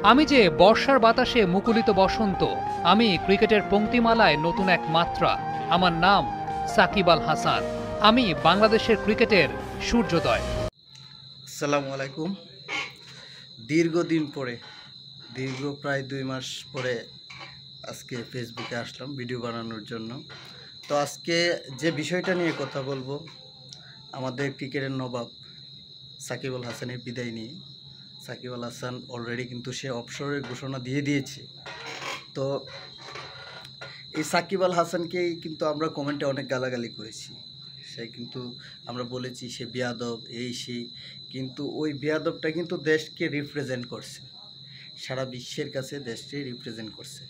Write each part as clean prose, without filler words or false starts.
আমি যে বর্ষার বাতাসে মুকুলিত বসন্ত, আমি ক্রিকেটের পংক্তিমালায় নতুন এক মাত্রা। আমার নাম সাকিব আল হাসান। আমি বাংলাদেশের ক্রিকেটের সূর্যোদয়। আসসালামু আলাইকুম। দীর্ঘদিন পরে, দীর্ঘ প্রায় 2 মাস পরে আজকে ফেসবুকে আসলাম ভিডিও বানানোর জন্য। তো আজকে যে বিষয়টা নিয়ে কথা বলবো, আমাদের ক্রিকেটের নবাব সাকিব আল হাসানের বিদায় নিয়ে। সাকিব আল হাসান অলরেডি কিন্তু সে অবসরের ঘোষণা দিয়ে দিয়েছে। তো এই সাকিব আল হাসানকেই কিন্তু আমরা কমেন্টে অনেক গালাগালি করেছি। সে কিন্তু আমরা বলেছি সে বেয়াদব, এই সেই, কিন্তু ওই বেয়াদবটা কিন্তু দেশকে রিপ্রেজেন্ট করছে, সারা বিশ্বের কাছে দেশকে রিপ্রেজেন্ট করছে।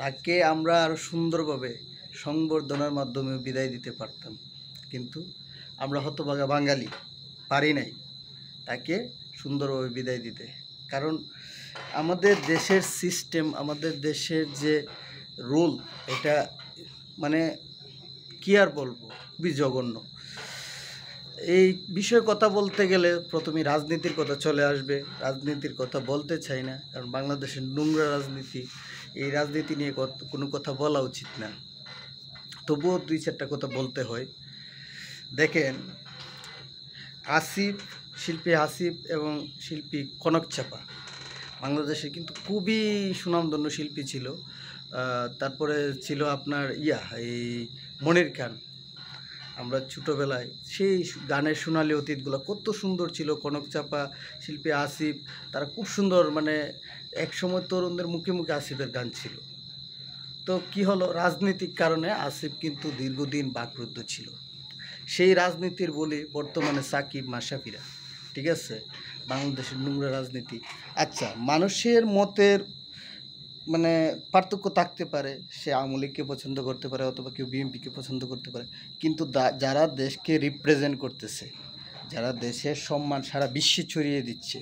তাকে আমরা আরও সুন্দরভাবে সংবর্ধনার মাধ্যমে বিদায় দিতে পারতাম, কিন্তু আমরা হতভাগা বাঙালি পারি নাই তাকে সুন্দরভাবে বিদায় দিতে। কারণ আমাদের দেশের সিস্টেম, আমাদের দেশের যে রুল, এটা মানে কি আর বলবো, খুবই জঘন্য। এই বিষয়ে কথা বলতে গেলে প্রথমে রাজনীতির কথা চলে আসবে। রাজনীতির কথা বলতে চাই না, কারণ বাংলাদেশের নোংরা রাজনীতি, এই রাজনীতি নিয়ে কোনো কথা বলা উচিত না। তবুও 2-4টা কথা বলতে হয়। দেখেন, শিল্পী আসিফ এবং শিল্পী কনক চাপা বাংলাদেশে কিন্তু খুবই সুনামধন্য শিল্পী ছিল। তারপরে ছিল আপনার এই মনির খান। আমরা ছোটোবেলায় সেই গানের সোনালি অতীতগুলো কত সুন্দর ছিল। কনক চাপা, শিল্পী আসিফ, তারা খুব সুন্দর, মানে একসময় তরুণদের মুখে মুখে আসিফের গান ছিল। তো কি হলো, রাজনৈতিক কারণে আসিফ কিন্তু দীর্ঘদিন বাকরুদ্ধ ছিল। সেই রাজনীতির বলি বর্তমানে সাকিব, মাশরাফিরা। ঠিক আছে, বাংলাদেশের নোংরা রাজনীতি। আচ্ছা, মানুষের মতের মানে পার্থক্য থাকতে পারে, সে আওয়ামী লীগকে পছন্দ করতে পারে অথবা কেউ বিএনপিকে পছন্দ করতে পারে, কিন্তু যারা দেশকে রিপ্রেজেন্ট করতেছে, যারা দেশের সম্মান সারা বিশ্বে ছড়িয়ে দিচ্ছে,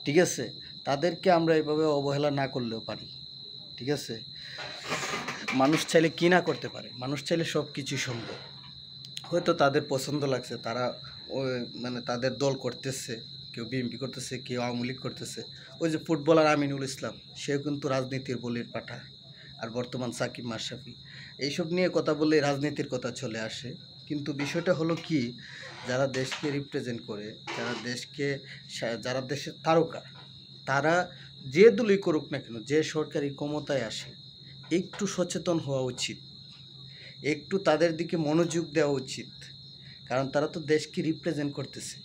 ঠিক আছে, তাদেরকে আমরা এভাবে অবহেলা না করলেও পারি। ঠিক আছে, মানুষ চাইলে কি না করতে পারে, মানুষ চাইলে সব কিছুই সম্ভব। হয়তো তাদের পছন্দ লাগছে, তারা মানে তাদের দল করতেছে, কেউ বিএনপি করতেছে, কেউ আওয়ামী লীগ করতেছে। ওই যে ফুটবলার আমিনুল ইসলাম, সেও কিন্তু রাজনীতির বলির পাঠা। আর বর্তমান সাকিব, মাশরাফি, এইসব নিয়ে কথা বললে রাজনীতির কথা চলে আসে। কিন্তু বিষয়টা হলো কি, যারা দেশকে রিপ্রেজেন্ট করে, যারা দেশের তারকা, তারা যে দলই করুক না কেন, যে সরকারি ক্ষমতায় আসে, একটু সচেতন হওয়া উচিত, একটু তাদের দিকে মনোযোগ দেওয়া উচিত। কারণ তারা তো দেশকে রিপ্রেজেন্ট করতেছে।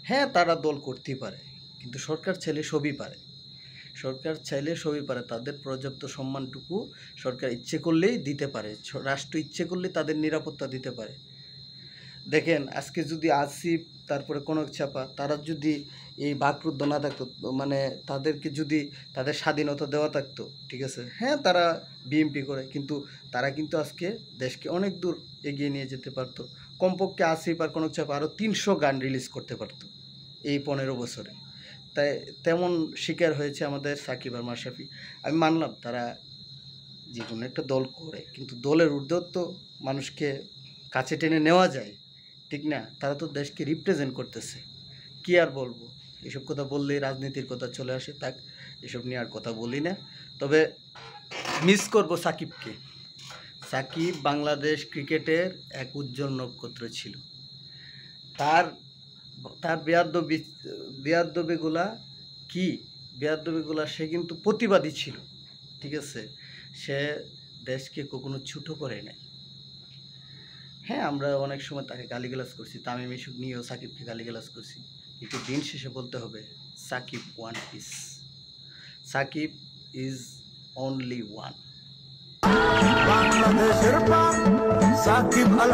হ্যাঁ, তারা দল করতেই পারে, কিন্তু সরকার চাইলে সবই পারে। সরকার চাইলে সবই পারে, তাদের পর্যাপ্ত সম্মানটুকু সরকার ইচ্ছে করলেই দিতে পারে, রাষ্ট্র ইচ্ছে করলেই তাদের নিরাপত্তা দিতে পারে। দেখেন, আজকে যদি আসিফ, তারপরে কনক চাপা, তারা যদি এই বাকরুদ্ধ না থাকতো, মানে তাদেরকে যদি তাদের স্বাধীনতা দেওয়া থাকতো, ঠিক আছে, হ্যাঁ তারা বিএনপি করে, কিন্তু তারা কিন্তু আজকে দেশকে অনেক দূর এগিয়ে নিয়ে যেতে পারতো। কমপক্ষে আসিফ আর কনক চাপা আরও 300 গান রিলিজ করতে পারতো এই 15 বছরে। তাই তেমন শিকার হয়েছে আমাদের সাকিব আর মাশরাফি। আমি মানলাম তারা যে কোনো একটা দল করে, কিন্তু দলের ঊর্ধ্বেও তো মানুষকে কাছে টেনে নেওয়া যায়, ঠিক না? তারা তো দেশকে রিপ্রেজেন্ট করতেছে। কি আর বলবো, এসব কথা বললেই রাজনীতির কথা চলে আসে। তাক, এসব নিয়ে আর কথা বলি না। তবে মিস করব সাকিবকে। সাকিব বাংলাদেশ ক্রিকেটের এক উজ্জ্বল নক্ষত্র ছিল। তার তার বেয়াদবিগুলা সে কিন্তু প্রতিবাদী ছিল। ঠিক আছে, সে দেশকে কখনো ছোটো করে নাই। হ্যাঁ, আমরা অনেক সময় তাকে গালিগালাজ করছি, তামিম ইসুফ নিয়েও সাকিবকে গালিগালাজ করছি, কিন্তু দিন শেষে বলতে হবে Shakib one piece. Shakib is only one. বাংলাদেশের সাকিব আল